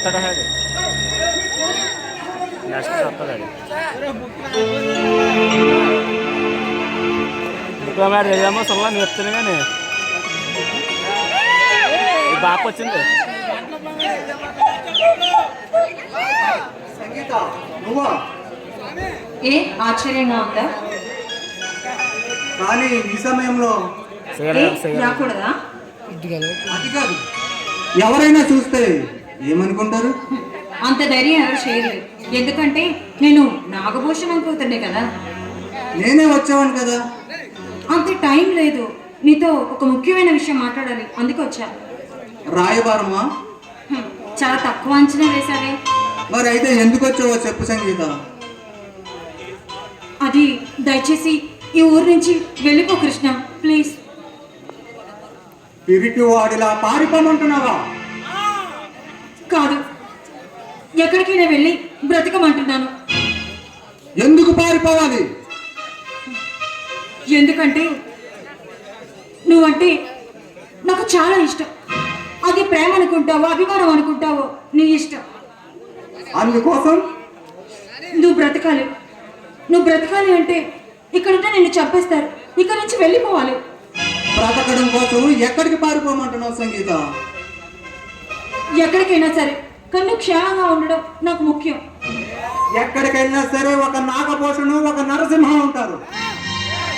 వస్తాడా అది నెక్స్ట్ వస్తాడు ఇంకా మరి ఏదేమో సొల్లా నేర్పుతుంది కానీ బాగా వచ్చింది. ఏ ఆశ్చర్యంగా ఉందా? కానీ ఈ సమయంలో రాకూడదా? అది కాదు, ఎవరైనా చూస్తే ఏమనుకుంటారు? అంత ధైర్యం ఎవరు చేయలేదు. ఎందుకంటే నేను నాగభూషణం కూతుర్నే కదా. నేనే వచ్చాను కదా. అంత టైం లేదు, నీతో ఒక ముఖ్యమైన విషయం మాట్లాడాలి, అందుకే వచ్చా. రాయబారమా? చాలా తక్కువ అంచనా వేశావే. మరి అయితే ఎందుకు వచ్చావో చెప్పు సంగీత. అది దయచేసి ఈ ఊరు నుంచి వెళ్ళిపో కృష్ణ, ప్లీజ్. పిరికి వాడిలా పారిపోమంటున్నావా? కాదు, ఎక్కడికైనా వెళ్ళి బ్రతకమంటున్నాను. ఎందుకు పారిపోవాలి? ఎందుకంటే నువ్వంటే నాకు చాలా ఇష్టం. అది ప్రేమ అనుకుంటావో అభిమానం అనుకుంటావో నీ ఇష్టం. అందుకోసం నువ్వు బ్రతకాలి. నువ్వు బ్రతకాలి అంటే ఇక్కడుంటే నిన్ను చంపేస్తారు. ఇక్కడ నుంచి వెళ్ళిపోవాలి. బ్రతకడం కోసం ఎక్కడికి పారిపోమంటున్నావు సంగీత? ఎక్కడికైనా సరే, కానీ నువ్వు క్షేమంగా ఉండడం నాకు ముఖ్యం. ఎక్కడికైనా సరే ఒక నాగభూషణు ఒక నరసింహం ఉంటారు.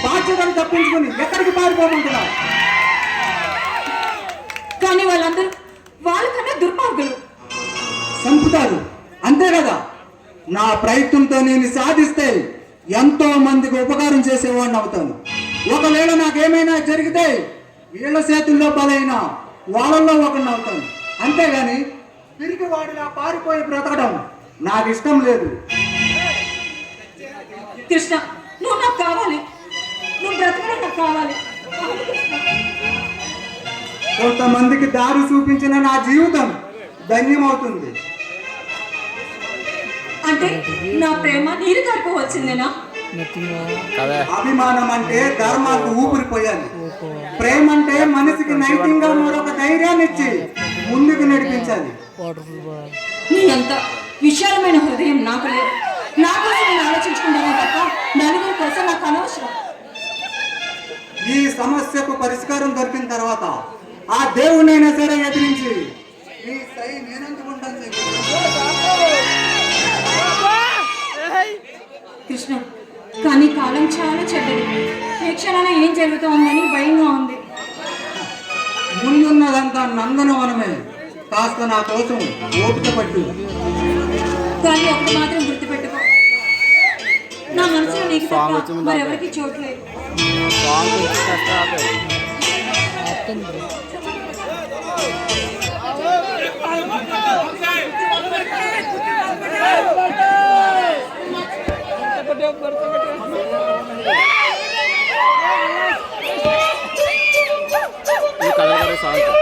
బాధ్యతను తప్పించుకుని ఎక్కడికి పారిపోమంటున్నావు? కానీ వాళ్ళందరూ వాళ్ళకన్నా దుర్మార్గులు. చంపుతారు, అంతే కదా. నా ప్రయత్నంతో నేను సాధిస్తే ఎంతో మందికి ఉపకారం చేసేవాడిని అవుతాను. ఒకవేళ నాకేమైనా జరిగితే వీళ్ళ చేతుల్లో బలైన వాళ్ళల్లో ఒకరిని అవుతాను. అంతేగాని తిరిగి వాడిలా పారిపోయి బ్రతకడం నాకు ఇష్టం లేదు. కృష్ణ, నువ్వు నాకు కావాలి. నువ్వు బ్రతకడం నాకు కావాలి. కొంతమందికి దారి చూపించిన నా జీవితం ధన్యమవుతుంది. అంటే నా ప్రేమ నీరు కలుపుకోవాల్సిందేనా? అభిమానం అంటే ధర్మానికి ఊపిరిపోయాలి. ప్రేమ అంటే మనసుకి నైతికంగా మరొక ధైర్యాన్ని ఇచ్చి ముందుకు నడిపించాలి. నీ అంత విశాలమైన హృదయం నాకు లేదు. నా కోసం నేను ఆలోచించుకుంటానే తప్ప నలుగురి కోసం నాకు అనవసరం. ఈ సమస్యకు పరిష్కారం దొరికిన తర్వాత ఆ దేవునైనా సరే ఎదిరించి ఈ సై నేనందుకుంటాను. కృష్ణ, కానీ కాలం చాలా చెడ్డది. ఏ క్షణాన ఏం జరుగుతోందని భయంగా ఉంది. ముందున్నదంతా నందనవనమే. కాస్త నా కోసం ఓపిక పట్టు. కానీ ఒకటి మాత్రం గుర్తుపెట్టుకో, నా మనసులో నీకు తప్ప మరెవరికి చోట్లేదు. ఈ కథ సాంగ్